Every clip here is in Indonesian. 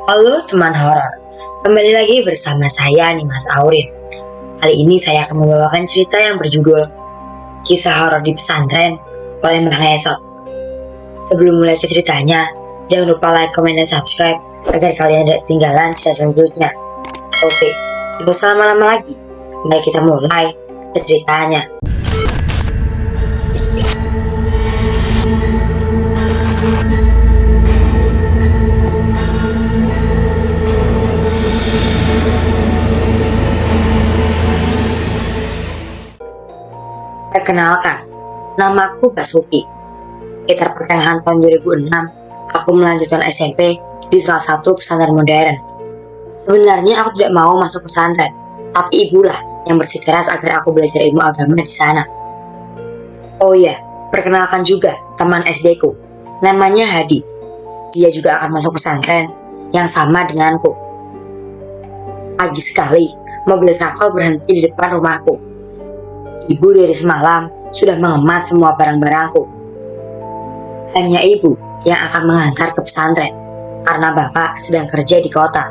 Halo teman horor, kembali lagi bersama saya nih Mas Aurin. Kali ini saya akan membawakan cerita yang berjudul Kisah Horor di Pesantren oleh Mbak Esot. Sebelum mulai ke ceritanya, jangan lupa like, comment, dan subscribe agar kalian tidak ketinggalan cerita selanjutnya. Oke, tidak usah lama-lama lagi, mari kita mulai ke ceritanya. Perkenalkan, namaku Basuki. Sekitar pertengahan tahun 2006, aku melanjutkan SMP di salah satu pesantren modern. Sebenarnya aku tidak mau masuk pesantren, tapi ibulah yang bersikeras agar aku belajar ilmu agama di sana. Oh iya, perkenalkan juga teman SD ku, namanya Hadi. Dia juga akan masuk pesantren yang sama denganku. Pagi sekali, mobil travel berhenti di depan rumahku. Ibu dari semalam sudah mengemas semua barang-barangku. Hanya ibu yang akan mengantar ke pesantren, karena bapak sedang kerja di kota.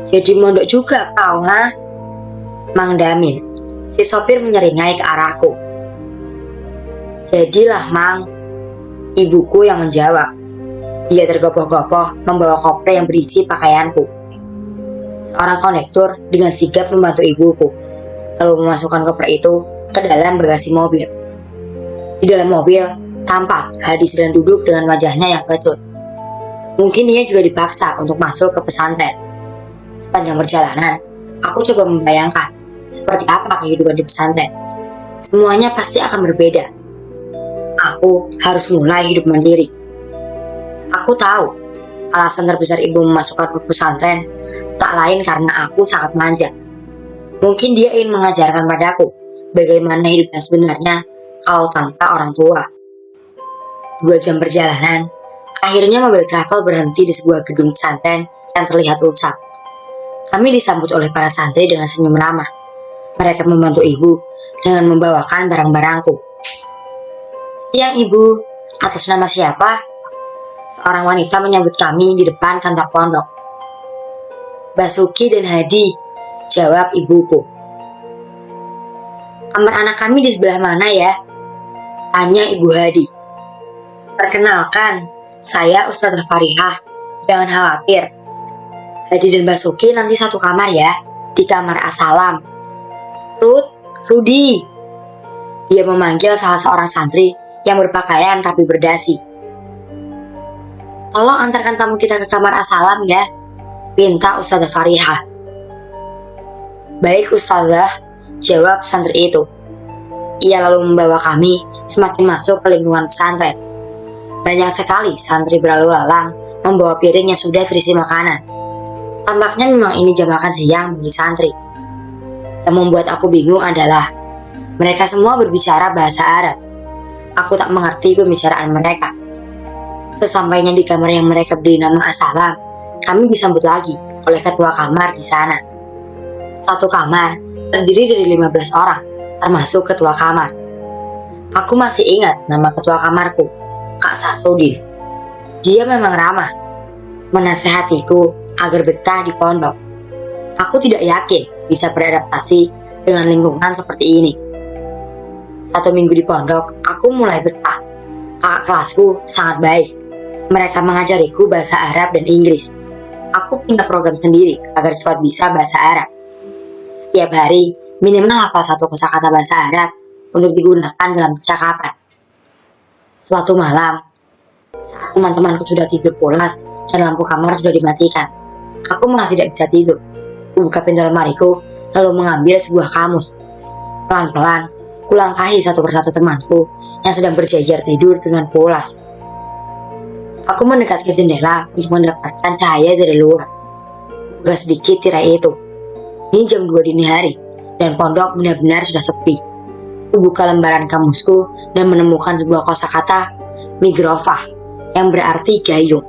Jadi mondok juga kau, ha? Mang Damin, si sopir menyeringai ke arahku. Jadilah, Mang, ibuku yang menjawab. Dia tergopoh-gopoh membawa koper yang berisi pakaianku. Seorang konektor dengan sigap membantu ibuku, lalu memasukkan koper itu ke dalam bagasi mobil. Di dalam mobil, tampak Hadi sedang duduk dengan wajahnya yang kecut. Mungkin dia juga dipaksa untuk masuk ke pesantren. Sepanjang perjalanan, aku coba membayangkan seperti apa kehidupan di pesantren. Semuanya pasti akan berbeda. Aku harus mulai hidup mandiri. Aku tahu alasan terbesar ibu memasukkan ke pesantren tak lain karena aku sangat manja. Mungkin dia ingin mengajarkan padaku bagaimana hidup yang sebenarnya kalau tanpa orang tua. 2 jam perjalanan, akhirnya mobil travel berhenti di sebuah gedung pesantren yang terlihat rusak. Kami disambut oleh para santri dengan senyum ramah. Mereka membantu ibu dengan membawakan barang-barangku. Siang ibu, atas nama siapa? Seorang wanita menyambut kami di depan kantor pondok. Basuki dan Hadi, jawab ibuku. Kamar anak kami di sebelah mana ya? Tanya ibu Hadi. Perkenalkan, saya Ustazah Farihah. Jangan khawatir. Hadi dan Basuki nanti satu kamar ya, di kamar Assalam. Rudi. Dia memanggil salah seorang santri yang berpakaian rapi berdasi. Tolong antarkan tamu kita ke kamar Assalam ya, pinta Ustazah Farihah. Baik Ustazah, jawab santri itu. Ia lalu membawa kami semakin masuk ke lingkungan pesantren. Banyak sekali santri berlalu lalang membawa piring yang sudah berisi makanan. Tampaknya memang ini jam makan siang bagi santri. Yang membuat aku bingung adalah mereka semua berbicara bahasa Arab. Aku tak mengerti pembicaraan mereka. Sesampainya di kamar yang mereka beri nama Assalam, kami disambut lagi oleh ketua kamar di sana. Satu kamar terdiri dari 15 orang, termasuk ketua kamar. Aku masih ingat nama ketua kamarku, Kak Safrudin. Dia memang ramah, menasehatiku agar betah di pondok. Aku tidak yakin bisa beradaptasi dengan lingkungan seperti ini. 1 minggu di pondok, aku mulai betah. Kakak kelasku sangat baik. Mereka mengajariku bahasa Arab dan Inggris. Aku punya program sendiri agar cepat bisa bahasa Arab. Setiap hari, minimal hafal 1 kosakata bahasa Arab untuk digunakan dalam percakapan. Suatu malam, saat teman-temanku sudah tidur pulas dan lampu kamar sudah dimatikan, aku malah tidak bisa tidur. Kubuka pintu lemariku, lalu mengambil sebuah kamus. Pelan-pelan, kulangkahi satu persatu temanku yang sedang berjajar tidur dengan pulas. Aku mendekat ke jendela untuk mendapatkan cahaya dari luar. Buka sedikit tirai itu. Ini jam 2 dini hari, dan pondok benar-benar sudah sepi. Kubuka lembaran kamusku dan menemukan sebuah kosakata migrofah yang berarti gayung.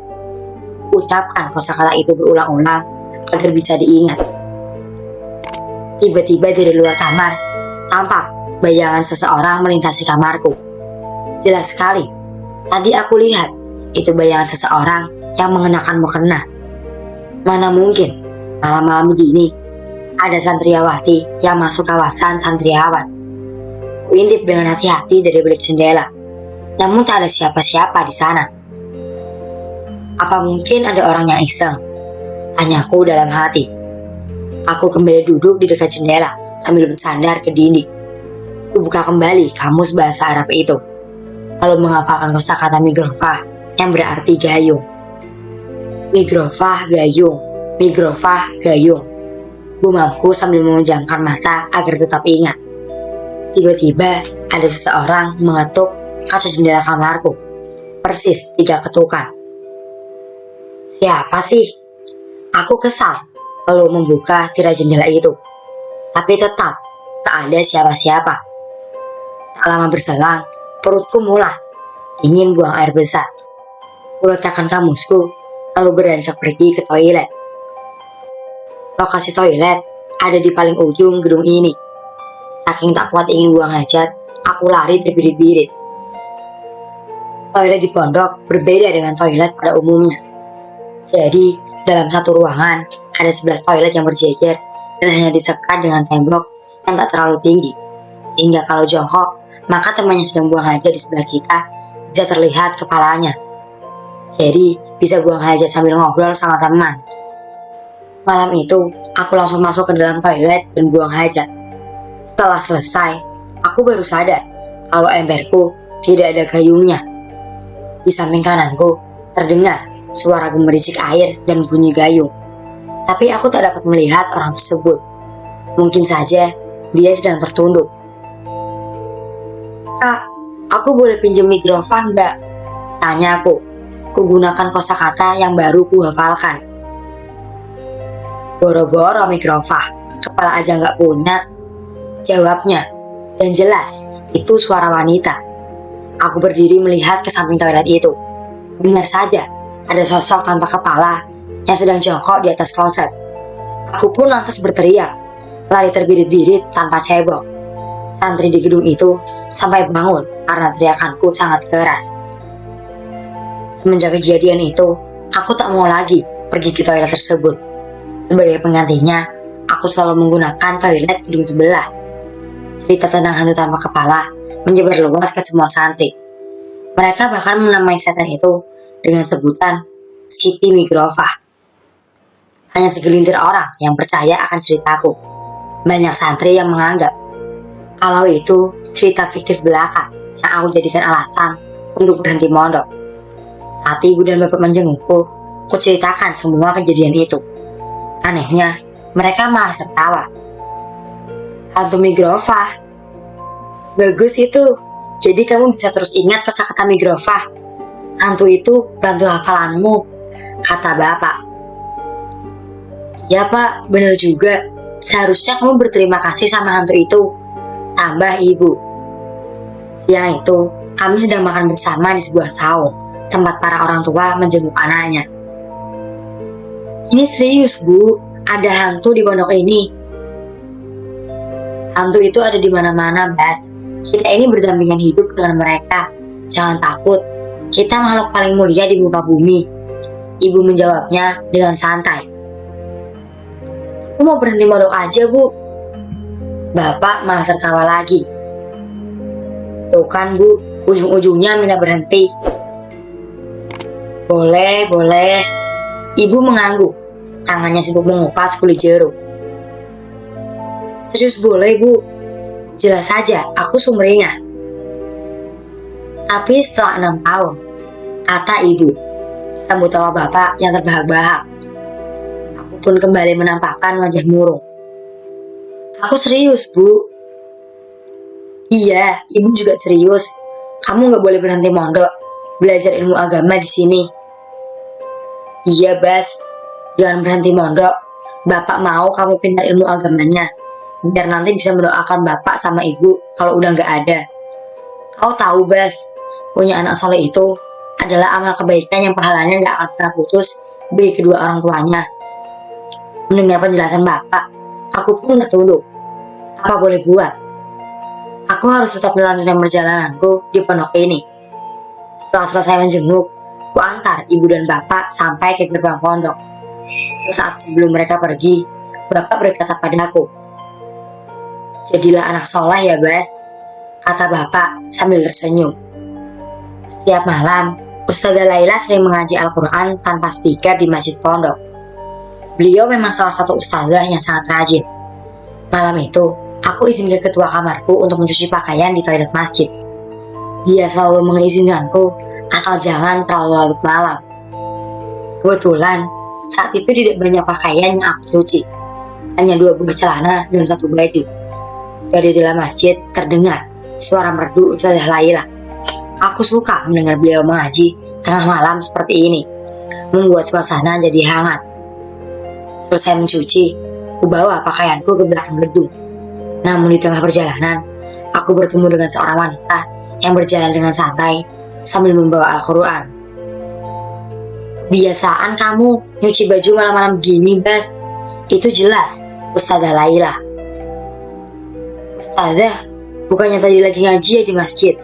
Ucapkan kosakata itu berulang-ulang agar bisa diingat. Tiba-tiba dari luar kamar, tampak bayangan seseorang melintasi kamarku. Jelas sekali, tadi aku lihat itu bayangan seseorang yang mengenakan mukena. Mana mungkin malam-malam begini ada santriawati yang masuk kawasan santriawan. Kuintip dengan hati-hati dari balik jendela, namun tak ada siapa-siapa di sana. Apa mungkin ada orang yang iseng? Tanyaku dalam hati. Aku kembali duduk di dekat jendela sambil bersandar ke dinding. Kubuka kembali kamus bahasa Arab itu, lalu menghafalkan kosakata migrofah yang berarti gayung. Migrofah gayung, migrofah gayung. Gumamku sambil memejamkan mata agar tetap ingat. Tiba-tiba ada seseorang mengetuk kaca jendela kamarku. Persis 3 ketukan. Siapa sih? Aku kesal lalu membuka tirai jendela itu. Tapi tetap tak ada siapa-siapa. Tak lama berselang, perutku mulas. Ingin buang air besar. Kuletakkan kamusku lalu beranjak pergi ke toilet. Lokasi toilet ada di paling ujung gedung ini. Saking tak kuat ingin buang hajat, aku lari terbirit-birit. Toilet di pondok berbeda dengan toilet pada umumnya. Jadi, dalam satu ruangan ada 11 toilet yang berjejer dan hanya disekat dengan tembok yang tak terlalu tinggi. Sehingga kalau jongkok, maka temannya sedang buang hajat di sebelah kita bisa terlihat kepalanya. Jadi, bisa buang hajat sambil ngobrol sama teman. Malam itu, aku langsung masuk ke dalam toilet dan buang hajat. Setelah selesai, aku baru sadar kalau emberku tidak ada gayungnya. Di samping kananku, terdengar suara gemericik air dan bunyi gayung. Tapi aku tak dapat melihat orang tersebut. Mungkin saja dia sedang tertunduk. Kak, aku boleh pinjam mikrofon nggak? Tanya aku. Kugunakan kosakata yang baru kuhafalkan. Boro-boro mikrofon, kepala aja nggak punya. Jawabnya, dan jelas itu suara wanita. Aku berdiri melihat ke samping toilet itu. Benar saja, ada sosok tanpa kepala yang sedang jongkok di atas kloset. Aku pun lantas berteriak, lari terbirit-birit tanpa cebok. Santri di gedung itu sampai bangun karena teriakanku sangat keras. Semenjak kejadian itu, aku tak mau lagi pergi ke toilet tersebut. Sebagai penggantinya, aku selalu menggunakan toilet gedung sebelah. Cerita tentang hantu tanpa kepala menyebar luas ke semua santri. Mereka bahkan menamai setan itu dengan sebutan Siti Migrofah. Hanya segelintir orang yang percaya akan ceritaku. Banyak santri yang menganggap kalau itu cerita fiktif belaka yang aku jadikan alasan untuk berhenti mondok. Saat ibu dan bapak menjengukku, kuceritakan semua kejadian itu. Anehnya, mereka malah tertawa. Hantu Migrofah. Bagus itu. Jadi kamu bisa terus ingat kosakata Migrofah. Hantu itu bantu hafalanmu, kata bapak. Ya pak, benar juga. Seharusnya kamu berterima kasih sama hantu itu, tambah ibu. Siang itu, kami sedang makan bersama di sebuah saung, tempat para orang tua menjenguk anaknya. Ini serius bu, ada hantu di pondok ini. Hantu itu ada di mana-mana, Bas. Kita ini berdampingan hidup dengan mereka. Jangan takut, kita makhluk paling mulia di muka bumi. Ibu menjawabnya dengan santai. Aku mau berhenti mondok aja, Bu. Bapak malah tertawa lagi. Tuh kan, Bu, ujung-ujungnya minta berhenti. Boleh, boleh. Ibu mengangguk. Tangannya sibuk mengupas kulit jeruk. Serius boleh, Bu. Jelas saja, aku sumringah. Tapi setelah 6 tahun, kata ibu, sambut tawa bapak yang terbahak-bahak. Aku pun kembali menampakkan wajah murung. Aku serius, Bu. Iya, ibu juga serius. Kamu gak boleh berhenti mondok, belajar ilmu agama di sini. Iya, Bas. Jangan berhenti mondok. Bapak mau kamu pintar ilmu agamanya, biar nanti bisa mendoakan bapak sama ibu kalau udah gak ada. Kau tahu, Bas, punya anak soleh itu adalah amal kebaikan yang pahalanya gak akan pernah putus bagi kedua orang tuanya. Mendengar penjelasan bapak, aku pun tertunduk. Apa boleh buat? Aku harus tetap melanjutkan perjalananku di pondok ini. Setelah selesai menjenguk, ku antar ibu dan bapak sampai ke gerbang pondok. Saat sebelum mereka pergi, bapak berkata padaku, "Jadilah anak soleh ya, Bas," kata bapak sambil tersenyum. Setiap malam, Ustazah Laila sering mengaji Al-Quran tanpa speaker di masjid pondok. Beliau memang salah satu ustazah yang sangat rajin. Malam itu, aku izin ke ketua kamarku untuk mencuci pakaian di toilet masjid. Dia selalu mengizinkanku asal jangan terlalu larut malam. Kebetulan, saat itu tidak banyak pakaian yang aku cuci. Hanya 2 buah celana dan 1 baju. Dari dalam masjid terdengar suara merdu Ustazah Laila. Aku suka mendengar beliau mengaji tengah malam seperti ini. Membuat suasana jadi hangat. Selesai mencuci, ku bawa pakaianku ke belakang gedung. Namun di tengah perjalanan, aku bertemu dengan seorang wanita yang berjalan dengan santai sambil membawa Al-Quran. "Kebiasaan kamu nyuci baju malam-malam gini, Bas. Itu jelas, Ustazah Laila." "Ustazah, bukannya tadi lagi ngaji ya di masjid?"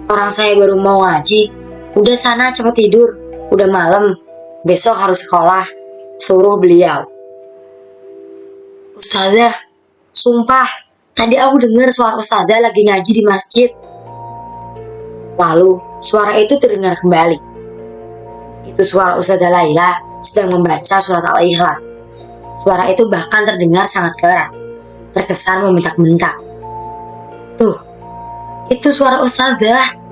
"Orang saya baru mau ngaji. Udah sana cepat tidur, udah malam, besok harus sekolah," suruh beliau. "Ustazah, sumpah, tadi aku dengar suara Ustazah lagi ngaji di masjid." Lalu, suara itu terdengar kembali. Itu suara Ustazah Laila sedang membaca surat Al-Ikhlas. Suara itu bahkan terdengar sangat keras, terkesan membentak-bentak. "Tuh, itu suara Ustazah."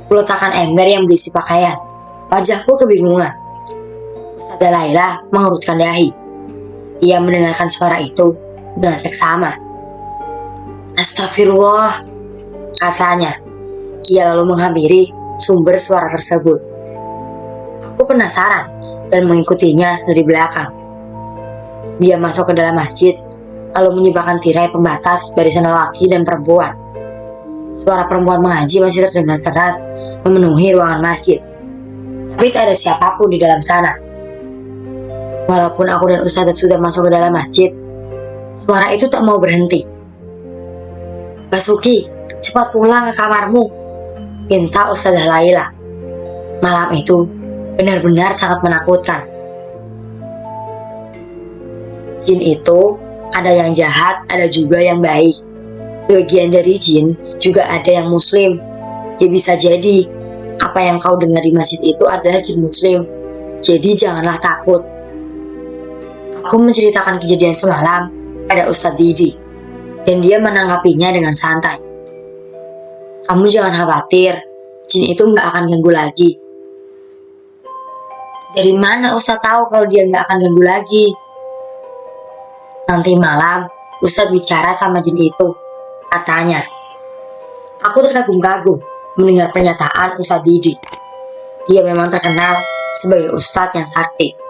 Kuletakkan ember yang berisi pakaian. Wajahku kebingungan. Ustazah Laila mengerutkan dahi. Ia mendengarkan suara itu dengan seksama. "Astagfirullah," katanya. Ia lalu menghampiri sumber suara tersebut. Aku penasaran dan mengikutinya dari belakang. Dia masuk ke dalam masjid, lalu menyibakkan tirai pembatas barisan lelaki dan perempuan. Suara perempuan mengaji masih terdengar keras memenuhi ruangan masjid. Tapi tak ada siapapun di dalam sana. Walaupun aku dan Ustazah sudah masuk ke dalam masjid, suara itu tak mau berhenti. "Basuki, cepat pulang ke kamarmu," pinta Ustazah Laila. Malam itu benar-benar sangat menakutkan. Jin itu ada yang jahat, ada juga yang baik. Sebagian dari jin juga ada yang muslim. Ya bisa jadi apa yang kau dengar di masjid itu adalah jin muslim. Jadi janganlah takut. Aku menceritakan kejadian semalam pada Ustadz Didi, dan dia menanggapinya dengan santai. "Kamu jangan khawatir, jin itu nggak akan ganggu lagi." "Dari mana Ustadz tahu kalau dia nggak akan ganggu lagi?" "Nanti malam Ustadz bicara sama jin itu," katanya. Aku terkagum-kagum mendengar pernyataan Ustadz Didi. Dia memang terkenal sebagai Ustadz yang sakti.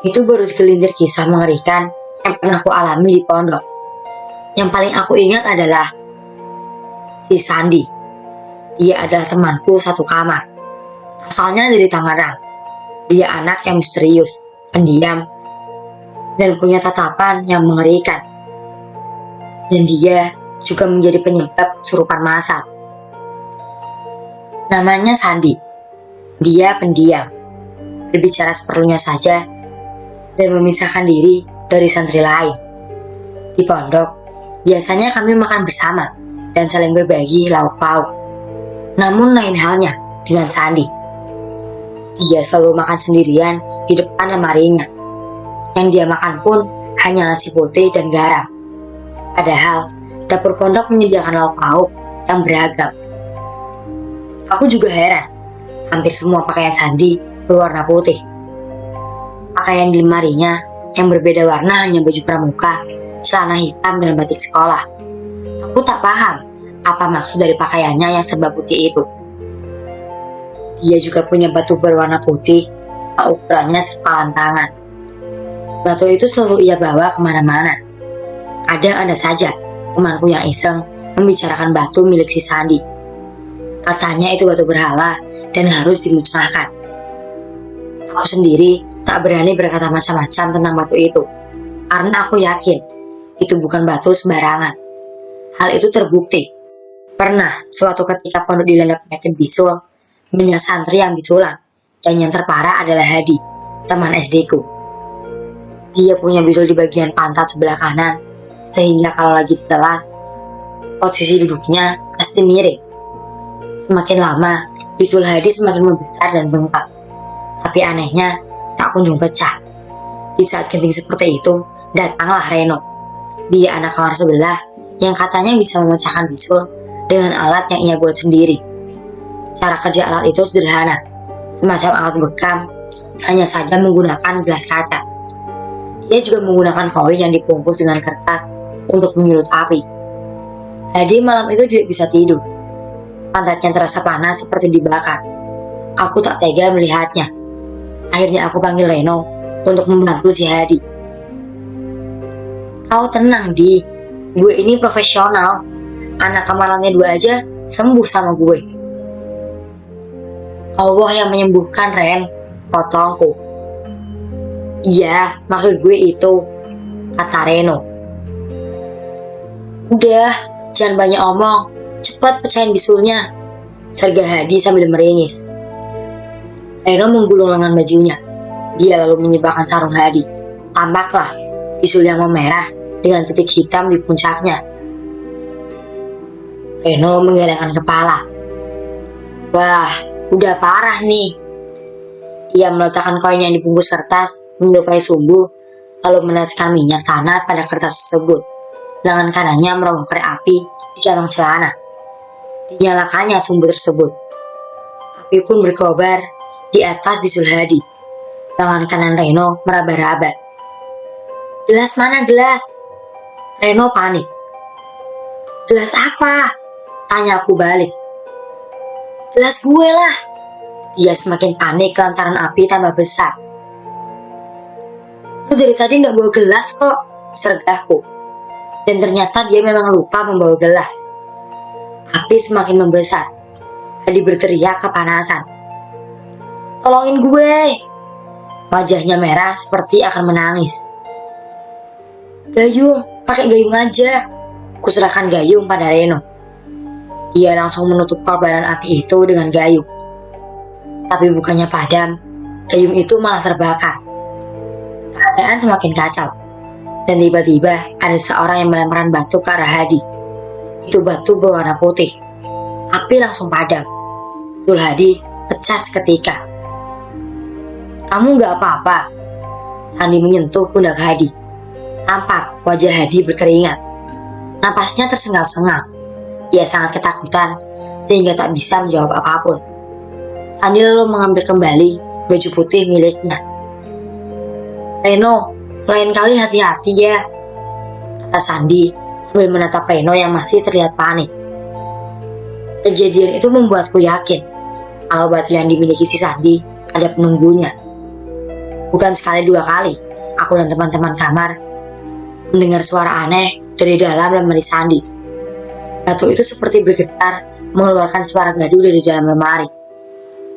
Itu baru segelintir kisah mengerikan yang pernah aku alami di pondok. Yang paling aku ingat adalah si Sandi. Dia adalah temanku satu kamar. Asalnya dari Tangerang. Dia anak yang misterius, pendiam, dan punya tatapan yang mengerikan. Dan dia juga menjadi penyebab kesurupan massal. Namanya Sandi. Dia pendiam, berbicara seperlunya saja, dan memisahkan diri dari santri lain. Di pondok, biasanya kami makan bersama dan saling berbagi lauk pauk. Namun lain halnya dengan Sandi. Dia selalu makan sendirian di depan lemarinya. Yang dia makan pun hanya nasi putih dan garam. Padahal dapur pondok menyediakan lauk pauk yang beragam. Aku juga heran, hampir semua pakaian Sandi berwarna putih. Pakaian di lemarinya yang berbeda warna hanya baju pramuka, celana hitam, dan batik sekolah. Aku tak paham apa maksud dari pakaiannya yang serba putih itu. Dia juga punya batu berwarna putih, ukurannya sepalan tangan. Batu itu selalu ia bawa kemana-mana. Ada saja temanku yang iseng membicarakan batu milik si Sandi. Katanya itu batu berhala dan harus dimusnahkan. Aku sendiri tak berani berkata macam-macam tentang batu itu, karena aku yakin itu bukan batu sembarangan. Hal itu terbukti Pernah suatu ketika pondok dilanda penyakit bisul, banyak santri yang bisulan, dan yang terparah adalah Hadi, teman SD ku. Dia punya bisul di bagian pantat sebelah kanan, sehingga kalau lagi di kelas, posisi duduknya pasti miring. Semakin lama, bisul Hadi semakin membesar dan bengkak. Tapi anehnya, tak kunjung pecah. Di saat genting seperti itu, datanglah Reno. Dia anak kamar sebelah yang katanya bisa memecahkan bisul dengan alat yang ia buat sendiri. Cara kerja alat itu sederhana, semacam alat bekam, hanya saja menggunakan gelas kaca. Ia juga menggunakan koin yang dibungkus dengan kertas untuk menyulut api. Hadi malam itu tidak bisa tidur. Pantatnya terasa panas seperti dibakar. Aku tak tega melihatnya. Akhirnya aku panggil Reno untuk membantu si Hadi. Kau tenang, Di. Gue ini profesional. Anak kamarannya 2 aja sembuh sama gue. Allah yang menyembuhkan, Ren. Potongku. Iya, maksud gue itu, kata Reno. Udah, jangan banyak omong. Cepat pecahin bisulnya, serga Hadi sambil meringis. Reno menggulung lengan bajunya. Dia lalu menyibakkan sarung Hadi. Tampaklah bisul yang memerah dengan titik hitam di puncaknya. Reno menggelengkan kepala. Wah, udah parah nih. Ia meletakkan koin yang dibungkus kertas menyerupai sumbu, lalu meneteskan minyak tanah pada kertas tersebut. Lengan kanannya merogoh korek api di kantong celana. Dinyalakannya sumbu tersebut. Api pun berkobar di atas bisul Hadi. Lengan kanan Reno meraba-raba. Gelas mana gelas? Reno panik. Gelas apa? Tanya aku balik. Gelas gue lah. Dia semakin panik lantaran api tambah besar. Lu dari tadi gak bawa gelas kok, sergahku. Dan ternyata dia memang lupa membawa gelas. Api semakin membesar. Hadi berteriak kepanasan. Tolongin gue. Wajahnya merah seperti akan menangis. Gayung, pakai gayung aja. Kuserahkan gayung pada Reno. Dia langsung menutup kobaran api itu dengan gayung. Tapi bukannya padam, gayung itu malah terbakar. Keadaan semakin kacau. Dan tiba-tiba ada seorang yang melemparkan batu ke arah Hadi. Itu batu berwarna putih. Api langsung padam. Bisul Hadi pecah seketika. Kamu gak apa-apa? Sandi menyentuh pundak Hadi. Tampak wajah Hadi berkeringat. Napasnya tersengal-sengal. Ia sangat ketakutan sehingga tak bisa menjawab apapun. Sandi lalu mengambil kembali baju putih miliknya. Reno, lain kali hati-hati ya, kata Sandi sambil menatap Reno yang masih terlihat panik. Kejadian itu membuatku yakin kalau batu yang dimiliki si Sandi ada penunggunya. Bukan sekali 2 kali, aku dan teman-teman kamar mendengar suara aneh dari dalam lemari Sandi. Batu itu seperti bergetar mengeluarkan suara gaduh dari dalam lemari.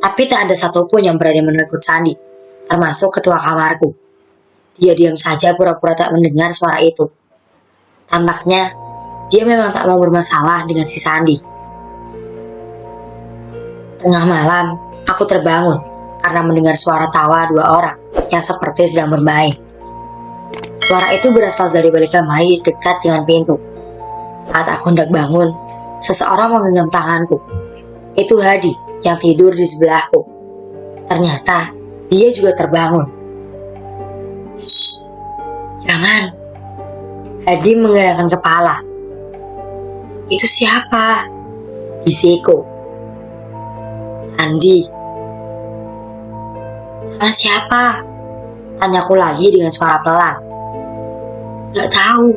Tapi tak ada satupun yang berani menegur Sandi, termasuk ketua kamarku. Dia diam saja pura-pura tak mendengar suara itu. Tampaknya dia memang tak mau bermasalah dengan si Sandi. Tengah malam, aku terbangun karena mendengar suara tawa 2 orang yang seperti sedang bermain. Suara itu berasal dari balik lemari dekat dengan pintu. Saat aku hendak bangun, seseorang menggenggam tanganku. Itu Hadi yang tidur di sebelahku. Ternyata dia juga terbangun. Jangan. Hadi menggelengkan kepala. Itu siapa? Bisikku. Sandi. Sama siapa? Tanyaku lagi dengan suara pelan. Gak tahu.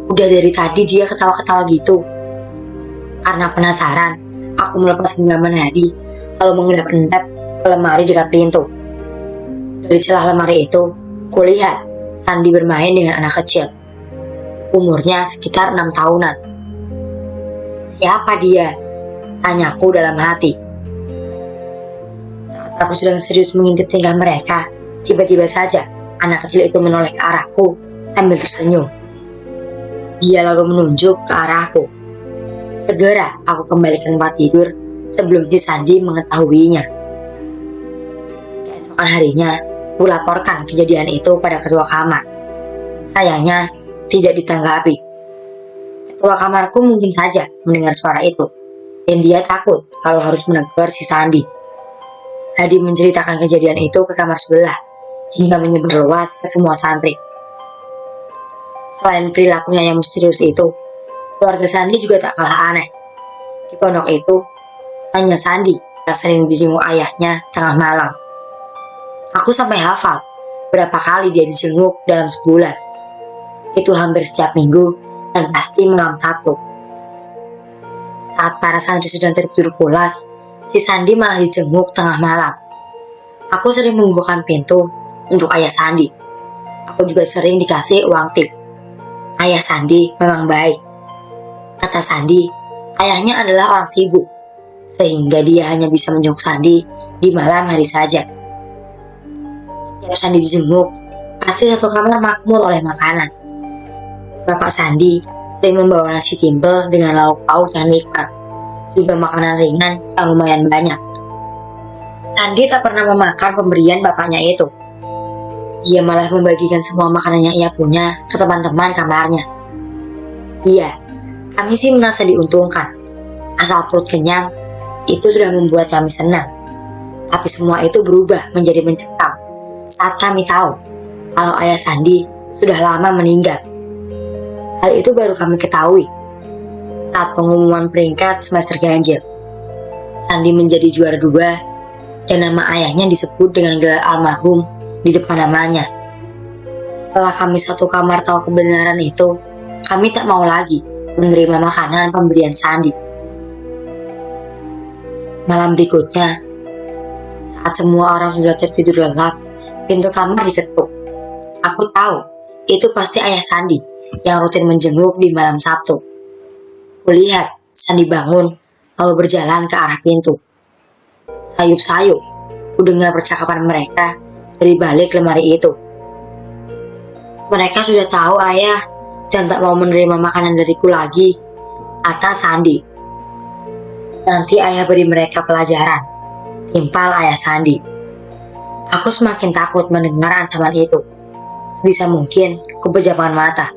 Udah dari tadi dia ketawa-ketawa gitu. Karena penasaran, aku melepas genggaman Hadi lalu mengendap-endap ke lemari dekat pintu. Dari celah lemari itu, kulihat Sandi bermain dengan anak kecil. Umurnya sekitar 6 tahunan. Siapa dia? Tanyaku dalam hati. Saat aku sedang serius mengintip tingkah mereka, tiba-tiba saja anak kecil itu menoleh ke arahku sambil tersenyum. Dia lalu menunjuk ke arahku. Segera aku kembali ke tempat tidur sebelum si Sandi mengetahuinya. Keesokan harinya, aku laporkan kejadian itu pada ketua kamar. Sayangnya, tidak ditanggapi. Ketua kamarku mungkin saja mendengar suara itu, dan dia takut kalau harus menegur si Sandi. Hadi menceritakan kejadian itu ke kamar sebelah, hingga menyebar luas ke semua santri. Selain perilakunya yang misterius itu, keluarga Sandi juga tak kalah aneh. Di pondok itu, hanya Sandi yang sering dijenguk ayahnya tengah malam. Aku sampai hafal berapa kali dia dijenguk dalam sebulan. Itu hampir setiap minggu dan pasti malam Sabtu. Saat para santri sedang tertidur pulas, si Sandi malah dijenguk tengah malam. Aku sering membukakan pintu untuk ayah Sandi. Aku juga sering dikasih uang tip. Ayah Sandi memang baik. Kata Sandi, ayahnya adalah orang sibuk, sehingga dia hanya bisa menjenguk Sandi di malam hari saja. Setiap Sandi dijenguk, pasti satu kamar makmur oleh makanan. Bapak Sandi sering membawa nasi timbel dengan lauk pauk yang nikmat, juga makanan ringan yang lumayan banyak. Sandi tak pernah memakan pemberian bapaknya itu. Dia malah membagikan semua makanan yang ia punya ke teman-teman kamarnya. Iya, kami sih merasa diuntungkan. Asal perut kenyang, itu sudah membuat kami senang. Tapi semua itu berubah menjadi mencekam saat kami tahu kalau ayah Sandi sudah lama meninggal. Hal itu baru kami ketahui saat pengumuman peringkat semester ganjil. Sandi menjadi juara 2 dan nama ayahnya disebut dengan gelar almarhum di depan namanya. Setelah kami satu kamar tahu kebenaran itu, kami tak mau lagi menerima makanan pemberian Sandi. Malam berikutnya, saat semua orang sudah tertidur lelap, pintu kamar diketuk. Aku tahu itu pasti ayah Sandi yang rutin menjenguk di malam Sabtu. Kulihat Sandi bangun lalu berjalan ke arah pintu. Sayup-sayup, ku dengar percakapan mereka dari balik lemari itu. Mereka sudah tahu ayah dan tak mau menerima makanan dariku lagi, kata Sandi. Nanti ayah beri mereka pelajaran, timpal ayah Sandi. Aku semakin takut mendengar ancaman itu. Sebisa mungkin ku pejamkan mata.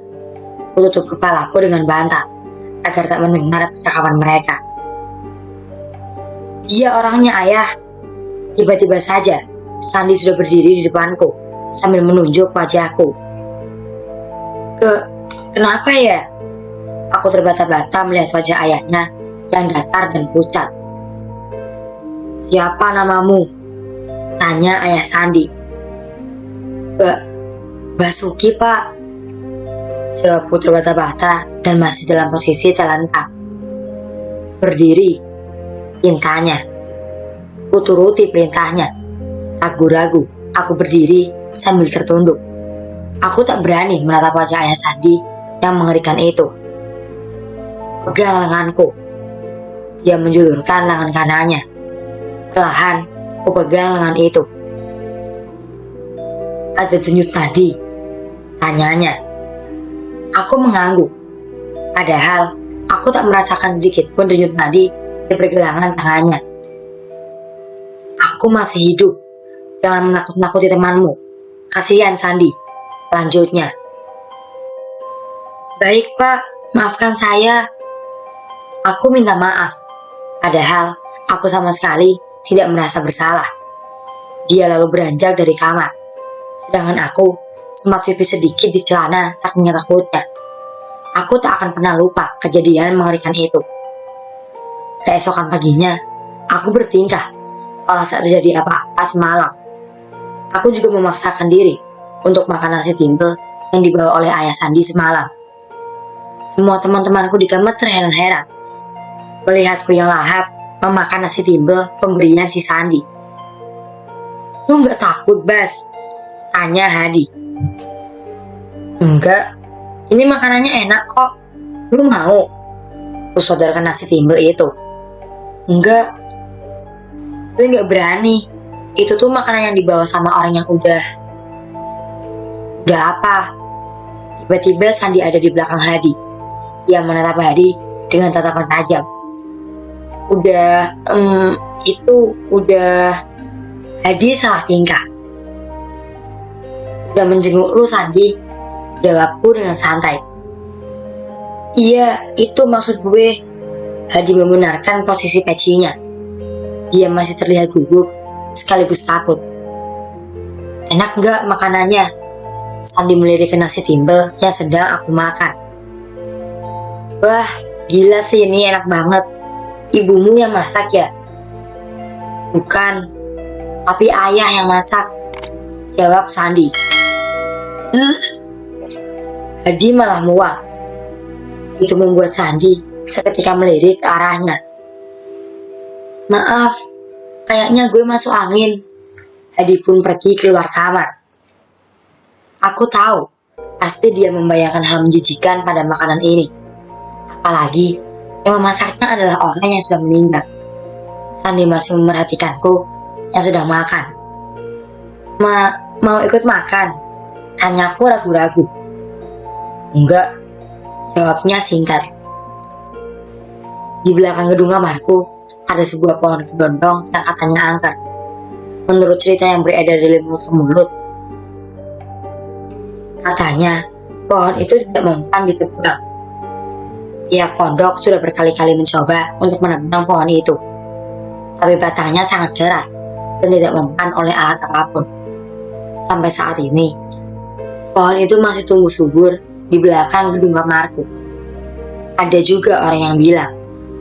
Ku tutup kepalaku dengan bantal agar tak mendengar percakapan mereka. Dia orangnya ayah. Tiba-tiba saja Sandi sudah berdiri di depanku sambil menunjuk wajahku. Kenapa ya? Aku terbata-bata melihat wajah ayahnya yang datar dan pucat. Siapa namamu? Tanya ayah Sandi. Basuki, Pak. Jawabku terbata-bata dan masih dalam posisi terlentang. Berdiri, pintanya. Kuturuti perintahnya. Ragu-ragu, aku berdiri sambil tertunduk. Aku tak berani menatap wajah ayah Sandi yang mengerikan itu. Pegang lenganku. Dia menjulurkan lengan kanannya. Perlahan, ku pegang lengan itu. Ada denyut tadi? Tanyanya. Aku mengangguk. Padahal, aku tak merasakan sedikit pun denyut nadi di pergelangan tangannya. Aku masih hidup. Jangan menakut-nakuti temanmu. Kasihan Sandi. Lanjutnya. Baik, Pak. Maafkan saya. Aku minta maaf. Padahal aku sama sekali tidak merasa bersalah. Dia lalu beranjak dari kamar. Sedangkan aku sempat pipis sedikit di celana saking takutnya. Aku tak akan pernah lupa kejadian mengerikan itu. Keesokan paginya, aku bertingkah seolah tak terjadi apa-apa semalam. Aku juga memaksakan diri untuk makan nasi timbel yang dibawa oleh ayah Sandi semalam. Semua teman-temanku di kamar terheran-heran melihatku yang lahap memakan nasi timbel pemberian si Sandi. Lu gak takut, Bas? Tanya Hadi. Enggak, ini makanannya enak kok. Lu mau? Ku sodorkan nasi timbel itu. Enggak, gue gak berani. Itu tuh makanan yang dibawa sama orang yang udah apa? Tiba-tiba Sandi ada di belakang Hadi. Ia menatap Hadi dengan tatapan tajam. Udah Hadi salah tingkah. Udah menjenguk lu, Sandi, jawabku dengan santai. Iya, itu maksud gue. Hadi membenarkan posisi pecinya. Dia masih terlihat gugup, sekaligus takut. Enak nggak makanannya? Sandi melirik ke nasi timbel yang sedang aku makan. Wah, gila sih, ini enak banget. Ibumu yang masak ya? Bukan, tapi ayah yang masak, jawab Sandi. Hadi malah mual. Itu membuat Sandi seketika melirik ke arahnya. Maaf, kayaknya gue masuk angin. Hadi pun pergi keluar kamar. Aku tahu, pasti dia membayangkan hal menjijikan pada makanan ini. Apalagi yang memasaknya adalah orang yang sudah meninggal. Sandi masih memerhatikanku yang sedang makan. Mau ikut makan? Tanyaku ragu-ragu. Enggak, jawabnya singkat. Di belakang gedung kamarku ada sebuah pohon kedondong yang katanya angker. Menurut cerita yang beredar dari mulut ke mulut, katanya pohon itu tidak mempan ditebang. Pihak pondok sudah berkali-kali mencoba untuk menebang pohon itu, tapi batangnya sangat keras dan tidak mempan oleh alat apapun. Sampai saat ini, pohon itu masih tumbuh subur di belakang gedung kamarku. Ada juga orang yang bilang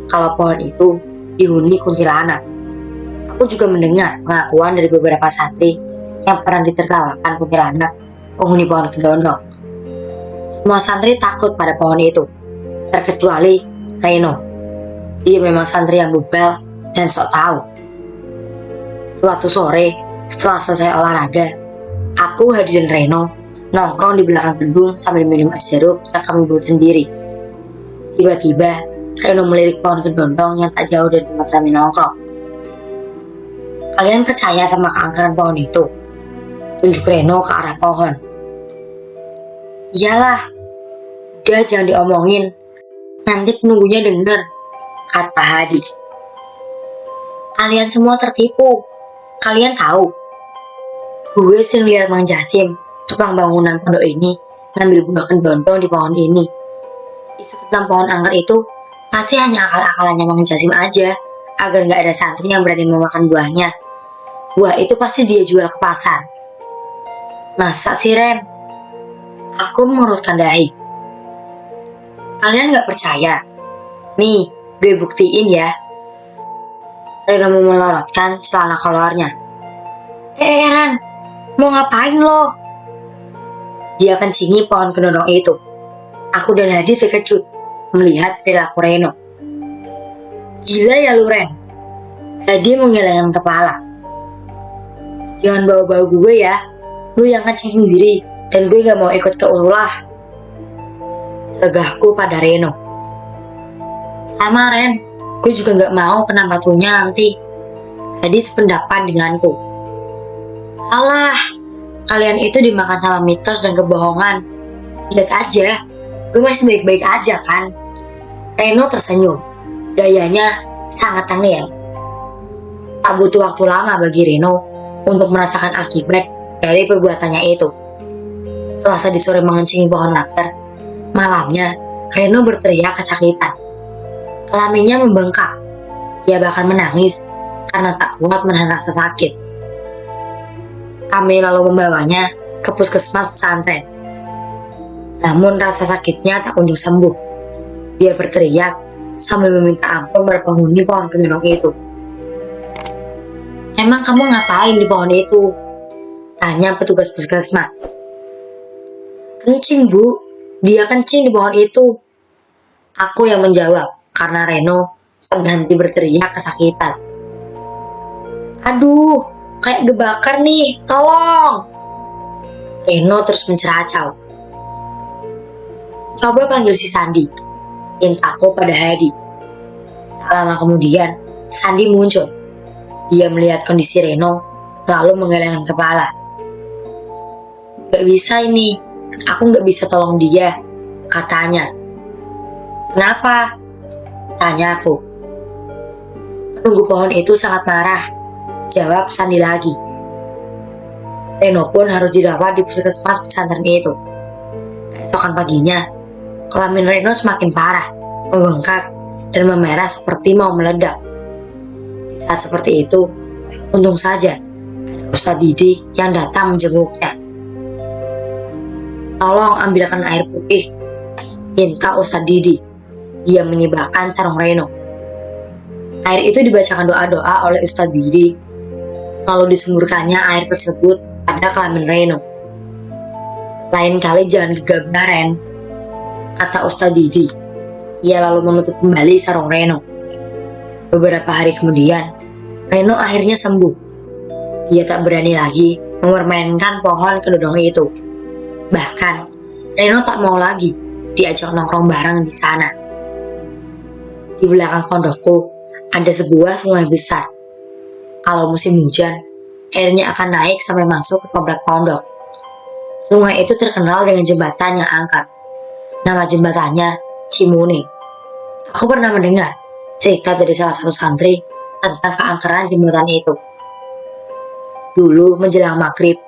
kalau pohon itu dihuni kuntilanak. Aku juga mendengar pengakuan dari beberapa santri yang pernah ditertawakan kuntilanak penghuni pohon kedondong. Semua santri takut pada pohon itu, terkecuali Reno. Dia memang santri yang bebal dan sok tahu. Suatu sore, setelah selesai olahraga, aku, Hadi, dan Reno nongkrong di belakang gedung sambil minum es jeruk yang kami buat sendiri. Tiba-tiba, Reno melirik pohon kedondong yang tak jauh dari tempat kami nongkrong. Kalian percaya sama keangkeran pohon itu? Tunjuk Reno ke arah pohon. Iyalah, udah jangan diomongin. Nanti penunggunya denger, kata Hadi. Kalian semua tertipu. Kalian tahu, gue sering lihat Mang Jasim, tukang bangunan pondok ini, ngambil buah kedondong di pohon ini. Isu tentang pohon angker itu pasti hanya akal-akalannya Mang Jasim aja, agar gak ada santri yang berani memakan buahnya. Buah itu pasti dia jual ke pasar. Masa sih, Ren? Aku mengurutkan dahi. Kalian gak percaya? Nih, gue buktiin ya. Reno melorotkan celana kolornya. Ren, mau ngapain lo? Dia kencingi pohon kedondong itu. Aku dan Hadi terkejut melihat perilaku Reno. Gila ya lu, Ren? Hadi menggelengkan kepala. Jangan bawa-bawa gue ya. Lu yang kencing sendiri dan gue gak mau ikut ke ulah. Sergahku pada Reno. Sama, Ren, gue juga gak mau kena batunya nanti. Hadi sependapat denganku. Alah, kalian itu dimakan sama mitos dan kebohongan. Lihat aja, gue masih baik-baik aja kan? Reno tersenyum. Gayanya sangat tengil. Tak butuh waktu lama bagi Reno untuk merasakan akibat dari perbuatannya itu. Setelah tadi sore mengencingi pohon angker, malamnya Reno berteriak kesakitan. Kelaminnya membengkak. Ia bahkan menangis karena tak kuat menahan rasa sakit. Kami lalu membawanya ke puskesmas pesantren. Namun rasa sakitnya tak kunjung sembuh. Dia berteriak sambil meminta ampun pada penghuni pohon kedondong itu. Emang kamu ngapain di pohon itu? Tanya petugas puskesmas. Kencing, Bu. Dia kencing di pohon itu. Aku yang menjawab karena Reno berhenti berteriak kesakitan. Aduh, kayak kebakar nih, tolong. Reno terus menceracau. Coba panggil si Sandi, mintaku pada Hadi. Tak lama kemudian, Sandi muncul. Dia melihat kondisi Reno, lalu menggelengkan kepala. Gak bisa ini, aku gak bisa tolong dia, katanya. Kenapa? Tanya aku. Penunggu pohon itu sangat marah. Jawab Sandi lagi. Reno pun harus dirawat di puskesmas pesantren itu. Keesokan paginya, kelamin Reno semakin parah, membengkak, dan memerah seperti mau meledak. Di saat seperti itu, untung saja ada Ustadz Didi yang datang menjenguknya. Tolong ambilkan air putih, minta Ustadz Didi. Dia menyibakkan sarung Reno. Air itu dibacakan doa-doa oleh Ustadz Didi, lalu disemburkannya air tersebut pada kelamin Reno. Lain kali jangan gegabah, Ren, kata Ustadz Didi. Ia lalu menutup kembali sarung Reno. Beberapa hari kemudian, Reno akhirnya sembuh. Dia tak berani lagi mempermainkan pohon kedondong itu. Bahkan, Reno tak mau lagi diajak nongkrong bareng di sana. Di belakang pondokku ada sebuah sungai besar. Kalau musim hujan, airnya akan naik sampai masuk ke komplek pondok. Sungai itu terkenal dengan jembatan yang angker. Nama jembatannya Cimuning. Aku pernah mendengar cerita dari salah satu santri tentang keangkeran jembatan itu. Dulu menjelang maghrib,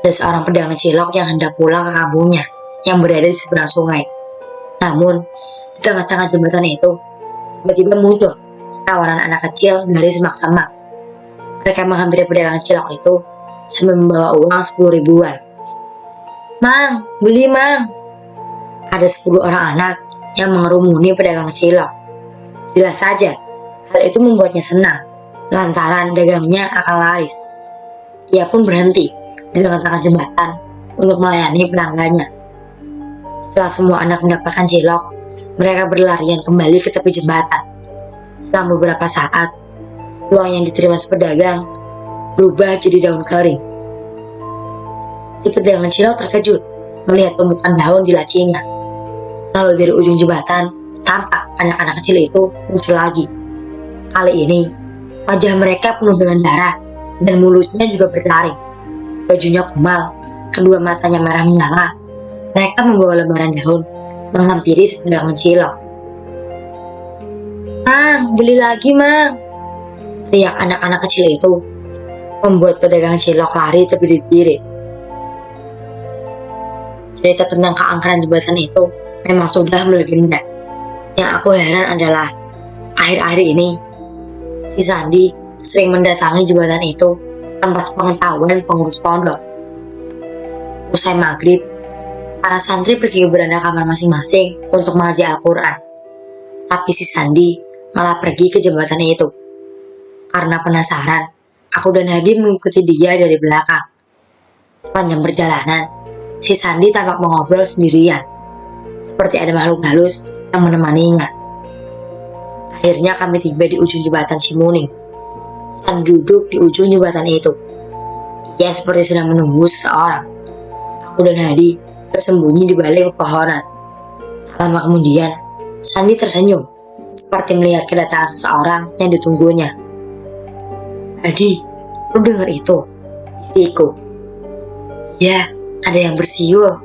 ada seorang pedagang cilok yang hendak pulang ke kampungnya yang berada di seberang sungai. Namun, di tengah-tengah jembatan itu, tiba-tiba muncul sekawanan anak kecil dari semak-semak. Mereka menghampiri pedagang cilok itu sambil membawa uang 10 ribuan. Mang, beli mang. Ada 10 orang anak yang mengerumuni pedagang cilok. Jelas saja, hal itu membuatnya senang, lantaran dagangnya akan laris. Ia pun berhenti di tengah-tengah jembatan untuk melayani pelanggannya. Setelah semua anak mendapatkan cilok, mereka berlarian kembali ke tepi jembatan. Setelah beberapa saat, uang yang diterima si pedagang berubah jadi daun kering. Si pedagang cilok terkejut melihat tumpukan daun di lacinya. Lalu dari ujung jembatan, tampak anak-anak kecil itu muncul lagi. Kali ini, wajah mereka penuh dengan darah dan mulutnya juga bertaring. Bajunya kumal, kedua matanya merah menyala. Mereka membawa lembaran daun menghampiri si pedagang cilok. Mang, beli lagi mang, teriak anak-anak kecil itu, membuat pedagang cilok lari terbirit-birit. Cerita tentang keangkeran jembatan itu memang sudah melegenda. Yang aku heran adalah akhir-akhir ini si Sandi sering mendatangi jembatan itu tanpa sepengetahuan pengurus pondok. Usai maghrib, para santri pergi ke beranda kamar masing-masing untuk mengaji Al-Quran. Tapi si Sandi malah pergi ke jembatan itu. Karena penasaran, aku dan Hadi mengikuti dia dari belakang. Sepanjang perjalanan, si Sandi tampak mengobrol sendirian, seperti ada makhluk halus yang menemaninya. Akhirnya kami tiba di ujung jembatan Cimuning. Sandi duduk di ujung jembatan itu. Ia seperti sedang menunggu seseorang. Aku dan Hadi bersembunyi di balik pepohonan. Tak lama kemudian, Sandi tersenyum, seperti melihat kedatangan seseorang yang ditunggunya. Hadi, lu dengar itu? Bisiku. Ya, ada yang bersiul,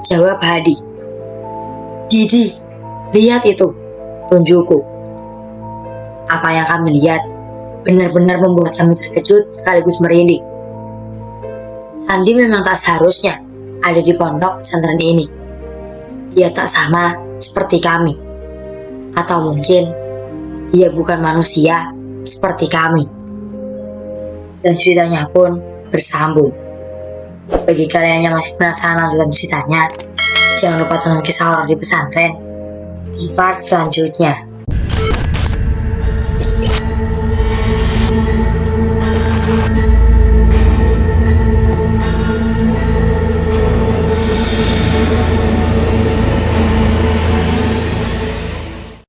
jawab Hadi. Didi, lihat itu, tunjukku. Apa yang kami lihat benar-benar membuat kami terkejut sekaligus merinding. Sandi memang tak seharusnya ada di pondok pesantren ini. Dia tak sama seperti kami. Atau mungkin dia bukan manusia seperti kami. Dan ceritanya pun bersambung. Bagi kalian yang masih penasaran lanjutan ceritanya, jangan lupa tonton kisah horor di pesantren di part selanjutnya.